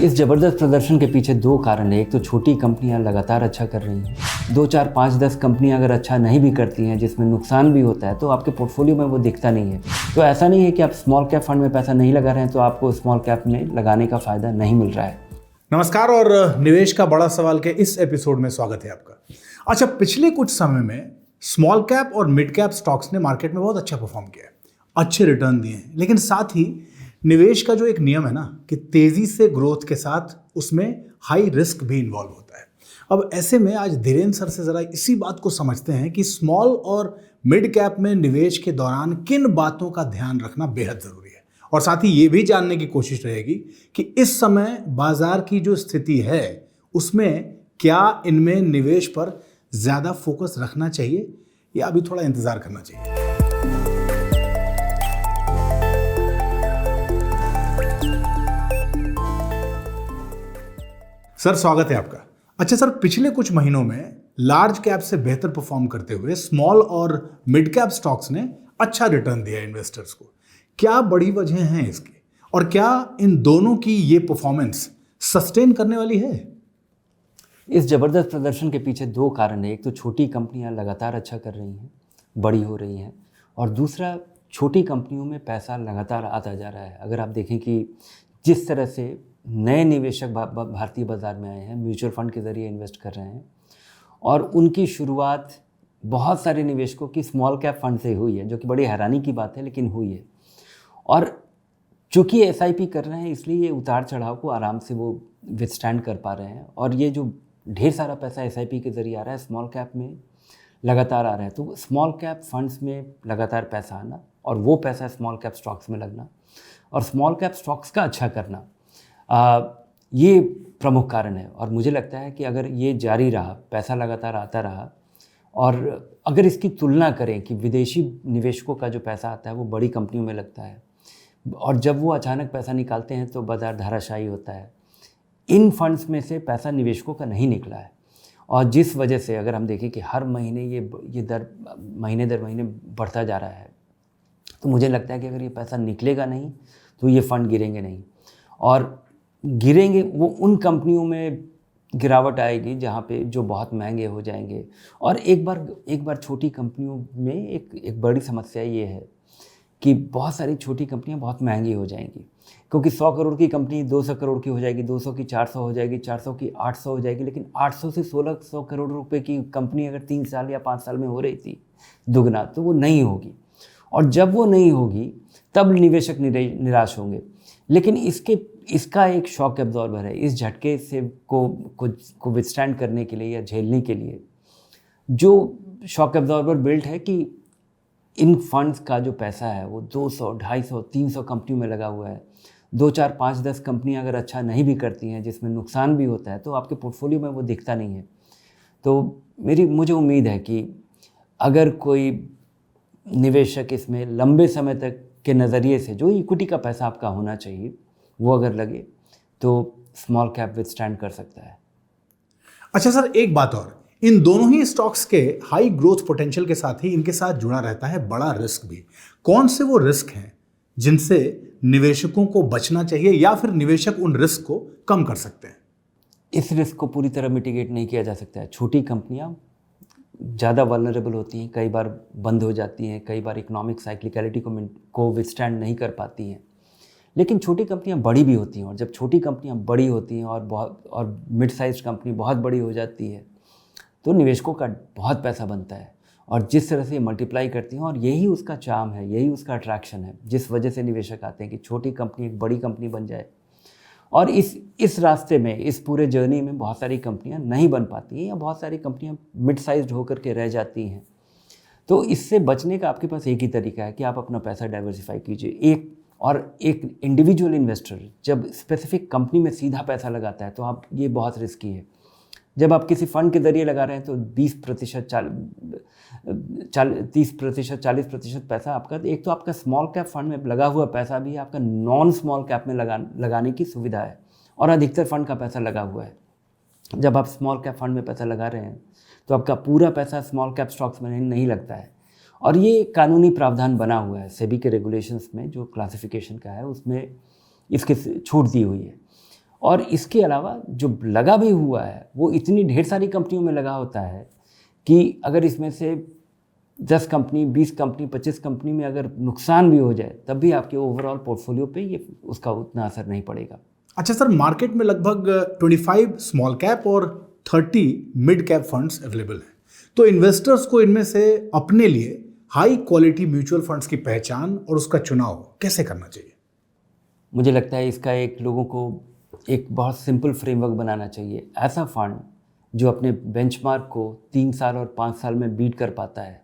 इस ज़बरदस्त प्रदर्शन के पीछे दो कारण हैं। एक तो छोटी कंपनियां लगातार अच्छा कर रही हैं। 2, 4, 5, 10 कंपनियां अगर अच्छा नहीं भी करती हैं, जिसमें नुकसान भी होता है, तो आपके पोर्टफोलियो में वो दिखता नहीं है। तो ऐसा नहीं है कि आप स्मॉल कैप फंड में पैसा नहीं लगा रहे हैं तो आपको स्मॉल कैप में लगाने का फ़ायदा नहीं मिल रहा है। नमस्कार और निवेश का बड़ा सवाल के इस एपिसोड में स्वागत है आपका। अच्छा, पिछले कुछ समय में स्मॉल कैप और मिड कैप स्टॉक्स ने मार्केट में बहुत अच्छा परफॉर्म किया है, अच्छे रिटर्न दिए हैं, लेकिन साथ ही निवेश का जो एक नियम है ना कि तेजी से ग्रोथ के साथ उसमें हाई रिस्क भी इन्वॉल्व होता है। अब ऐसे में आज धीरेन्द्र सर से जरा इसी बात को समझते हैं कि स्मॉल और मिड कैप में निवेश के दौरान किन बातों का ध्यान रखना बेहद जरूरी है, और साथ ही ये भी जानने की कोशिश रहेगी कि इस समय बाजार की जो स्थिति है उसमें क्या इनमें निवेश पर ज्यादा फोकस रखना चाहिए या अभी थोड़ा इंतजार करना चाहिए। सर, स्वागत है आपका। अच्छा सर, पिछले कुछ महीनों में लार्ज कैप से बेहतर परफॉर्म करते हुए स्मॉल और मिड कैप स्टॉक्स ने अच्छा रिटर्न दिया इन्वेस्टर्स को। क्या बड़ी वजह हैं इसकी, और क्या इन दोनों की ये परफॉर्मेंस सस्टेन करने वाली है? इस ज़बरदस्त प्रदर्शन के पीछे दो कारण हैं। एक तो छोटी कंपनियां लगातार अच्छा कर रही हैं, बड़ी हो रही हैं, और दूसरा छोटी कंपनियों में पैसा लगातार आता जा रहा है। अगर आप देखें कि जिस तरह से नए निवेशक भारतीय बाज़ार में आए हैं, म्यूचुअल फंड के ज़रिए इन्वेस्ट कर रहे हैं, और उनकी शुरुआत बहुत सारे निवेशकों की स्मॉल कैप फंड से हुई है, जो कि बड़ी हैरानी की बात है, लेकिन हुई है। और चूँकि एसआईपी कर रहे हैं, इसलिए ये उतार चढ़ाव को आराम से वो विथस्टैंड कर पा रहे हैं। और ये जो ढेर सारा पैसा एसआईपी के ज़रिए आ रहा है, स्मॉल कैप में लगातार आ रहा है, तो स्मॉल कैप फंड्स में लगातार पैसा आना और वो पैसा स्मॉल कैप स्टॉक्स में लगना और स्मॉल कैप स्टॉक्स का अच्छा करना, ये प्रमुख कारण है। और मुझे लगता है कि अगर ये जारी रहा, पैसा लगातार आता रहा, और अगर इसकी तुलना करें कि विदेशी निवेशकों का जो पैसा आता है वो बड़ी कंपनियों में लगता है, और जब वो अचानक पैसा निकालते हैं तो बाज़ार धाराशायी होता है। इन फंड्स में से पैसा निवेशकों का नहीं निकला है, और जिस वजह से अगर हम देखें कि हर महीने ये दर महीने दर महीने बढ़ता जा रहा है, तो मुझे लगता है कि अगर ये पैसा निकलेगा नहीं तो ये फंड गिरेंगे नहीं, और गिरेंगे वो उन कंपनियों में गिरावट आएगी जहाँ पे जो बहुत महंगे हो जाएंगे। और एक बार छोटी कंपनियों में एक बड़ी समस्या ये है कि बहुत सारी छोटी कंपनियां बहुत महंगी हो जाएंगी, क्योंकि 100 करोड़ की कंपनी 200 करोड़ की हो जाएगी, 200 की 400 हो जाएगी, 400 की 800 हो जाएगी, लेकिन 800 से 1600 करोड़ रुपए की कंपनी अगर 3 साल या 5 साल में हो रही थी दुगना, तो वो नहीं होगी। और जब वो नहीं होगी तब निवेशक निराश होंगे। लेकिन इसका एक शॉक एब्जॉर्बर है। इस झटके से को विथस्टैंड करने के लिए या झेलने के लिए जो शॉक एब्जॉर्बर बिल्ट है कि इन फंड्स का जो पैसा है वो 200, 250, 300 कंपनियों में लगा हुआ है। 2, 4, 5, 10 कंपनियां अगर अच्छा नहीं भी करती हैं, जिसमें नुकसान भी होता है, तो आपके पोर्टफोलियो में वो दिखता नहीं है। तो मुझे उम्मीद है कि अगर कोई निवेशक इसमें लंबे समय तक के नज़रिए से जो इक्विटी का पैसा आपका होना चाहिए वो अगर लगे तो स्मॉल कैप विथस्टैंड कर सकता है। अच्छा सर, एक बात और, इन दोनों ही स्टॉक्स के हाई ग्रोथ पोटेंशियल के साथ ही इनके साथ जुड़ा रहता है बड़ा रिस्क भी। कौन से वो रिस्क हैं जिनसे निवेशकों को बचना चाहिए, या फिर निवेशक उन रिस्क को कम कर सकते हैं? इस रिस्क को पूरी तरह मिटिगेट नहीं किया जा सकता है। छोटी कंपनियां ज़्यादा वल्नरेबल होती हैं, कई बार बंद हो जाती हैं, कई बार इकोनॉमिक साइक्लिकलिटी को विथस्टैंड नहीं कर पाती हैं। लेकिन छोटी कंपनियां बड़ी भी होती हैं, और जब छोटी कंपनियां बड़ी होती हैं और मिड साइज कंपनी बहुत बड़ी हो जाती है, तो निवेशकों का बहुत पैसा बनता है। और जिस तरह से ये मल्टीप्लाई करती हैं, और यही उसका चार्म है, यही उसका अट्रैक्शन है, जिस वजह से निवेशक आते हैं कि छोटी कंपनी एक बड़ी कंपनी बन जाए। और इस रास्ते में, इस पूरे जर्नी में बहुत सारी कंपनियां नहीं बन पाती हैं, या बहुत सारी कंपनियां मिड साइज्ड होकर के रह जाती हैं। तो इससे बचने का आपके पास एक ही तरीका है कि आप अपना पैसा डाइवर्सिफाई कीजिए। एक इंडिविजुअल इन्वेस्टर जब स्पेसिफिक कंपनी में सीधा पैसा लगाता है तो ये बहुत रिस्की है। जब आप किसी फंड के ज़रिए लगा रहे हैं तो 20%, 30%, 40% पैसा आपका, एक तो आपका स्मॉल कैप फंड में लगा हुआ पैसा भी आपका नॉन स्मॉल कैप में लगाने की सुविधा है, और अधिकतर फंड का पैसा लगा हुआ है। जब आप स्मॉल कैप फंड में पैसा लगा रहे हैं तो आपका पूरा पैसा स्मॉल कैप स्टॉक्स में नहीं लगता है, और ये कानूनी प्रावधान बना हुआ है सेबी के रेगुलेशंस में, जो क्लासिफिकेशन का है उसमें इसकी छूट दी हुई है। और इसके अलावा जो लगा भी हुआ है वो इतनी ढेर सारी कंपनियों में लगा होता है कि अगर इसमें से 10 कंपनी, 20 कंपनी, 25 कंपनी में अगर नुकसान भी हो जाए तब भी आपके ओवरऑल पोर्टफोलियो पे ये उसका उतना असर नहीं पड़ेगा। अच्छा सर, मार्केट में लगभग 25 स्मॉल कैप और 30 मिड कैप फंड्स अवेलेबल हैं, तो इन्वेस्टर्स को इनमें से अपने लिए हाई क्वालिटी म्यूचुअल फंड्स की पहचान और उसका चुनाव कैसे करना चाहिए? मुझे लगता है इसका एक लोगों को एक बहुत सिंपल फ्रेमवर्क बनाना चाहिए। ऐसा फंड जो अपने बेंचमार्क को 3 साल और 5 साल में बीट कर पाता है,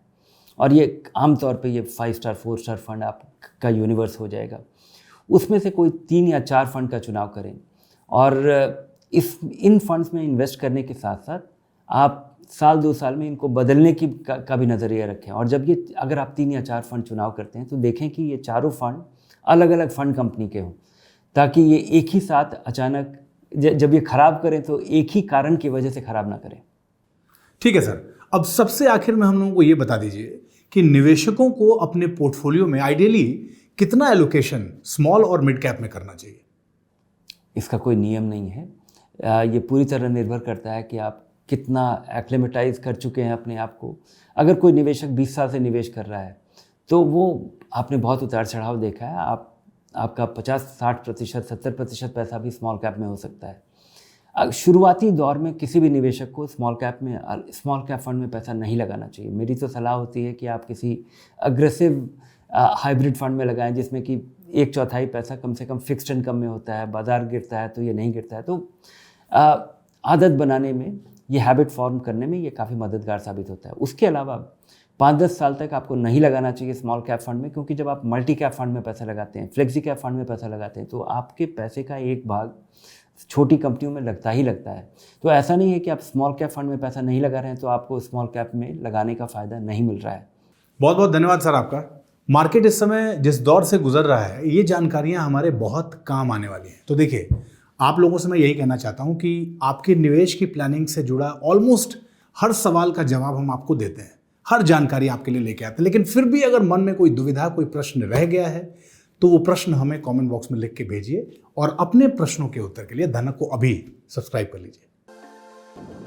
और ये आमतौर पे ये 5 स्टार 4 स्टार फंड आपका यूनिवर्स हो जाएगा, उसमें से कोई 3 या 4 फंड का चुनाव करें और इन फंड्स में इन्वेस्ट करने के साथ साथ आप साल 2 साल में इनको बदलने की का भी नज़रिया रखें। और जब ये अगर आप 3 या 4 फंड चुनाव करते हैं तो देखें कि ये चारों फंड अलग अलग फंड कंपनी के हों, ताकि ये एक ही साथ अचानक जब ये ख़राब करें तो एक ही कारण की वजह से ख़राब ना करें। ठीक है सर, अब सबसे आखिर में हम लोगों को ये बता दीजिए कि निवेशकों को अपने पोर्टफोलियो में आइडियली कितना एलोकेशन स्मॉल और मिड कैप में करना चाहिए? इसका कोई नियम नहीं है, ये पूरी तरह निर्भर करता है कि आप कितना एक्लेमेटाइज कर चुके हैं अपने आप को। अगर कोई निवेशक 20 साल से निवेश कर रहा है तो वो आपने बहुत उतार चढ़ाव देखा है, आपका 50-60%, 70% पैसा भी स्मॉल कैप में हो सकता है। शुरुआती दौर में किसी भी निवेशक को स्मॉल कैप फंड में पैसा नहीं लगाना चाहिए। मेरी तो सलाह होती है कि आप किसी अग्रेसिव हाइब्रिड फंड में लगाएं जिसमें कि 1/4 पैसा कम से कम फिक्स्ड इनकम में होता है, बाजार गिरता है तो ये नहीं गिरता है। तो आदत बनाने में, ये हैबिट फॉर्म करने में ये काफ़ी मददगार साबित होता है। उसके अलावा 5-10 साल तक आपको नहीं लगाना चाहिए स्मॉल कैप फंड में, क्योंकि जब आप मल्टी कैप फंड में पैसा लगाते हैं, फ्लेक्सी कैप फंड में पैसा लगाते हैं, तो आपके पैसे का एक भाग छोटी कंपनियों में लगता ही लगता है। तो ऐसा नहीं है कि आप स्मॉल कैप फंड में पैसा नहीं लगा रहे हैं तो आपको स्मॉल कैप में लगाने का फ़ायदा नहीं मिल रहा है। बहुत बहुत धन्यवाद सर आपका। मार्केट इस समय जिस दौर से गुजर रहा है, ये जानकारियां हमारे बहुत काम आने वाली हैं। तो देखिए, आप लोगों से मैं यही कहना चाहता हूं कि आपके निवेश की प्लानिंग से जुड़ा ऑलमोस्ट हर सवाल का जवाब हम आपको देते हैं, हर जानकारी आपके लिए लेके आते हैं। लेकिन फिर भी अगर मन में कोई दुविधा, कोई प्रश्न रह गया है तो वो प्रश्न हमें कमेंट बॉक्स में लिख के भेजिए और अपने प्रश्नों के उत्तर के लिए धनक को अभी सब्सक्राइब कर लीजिए।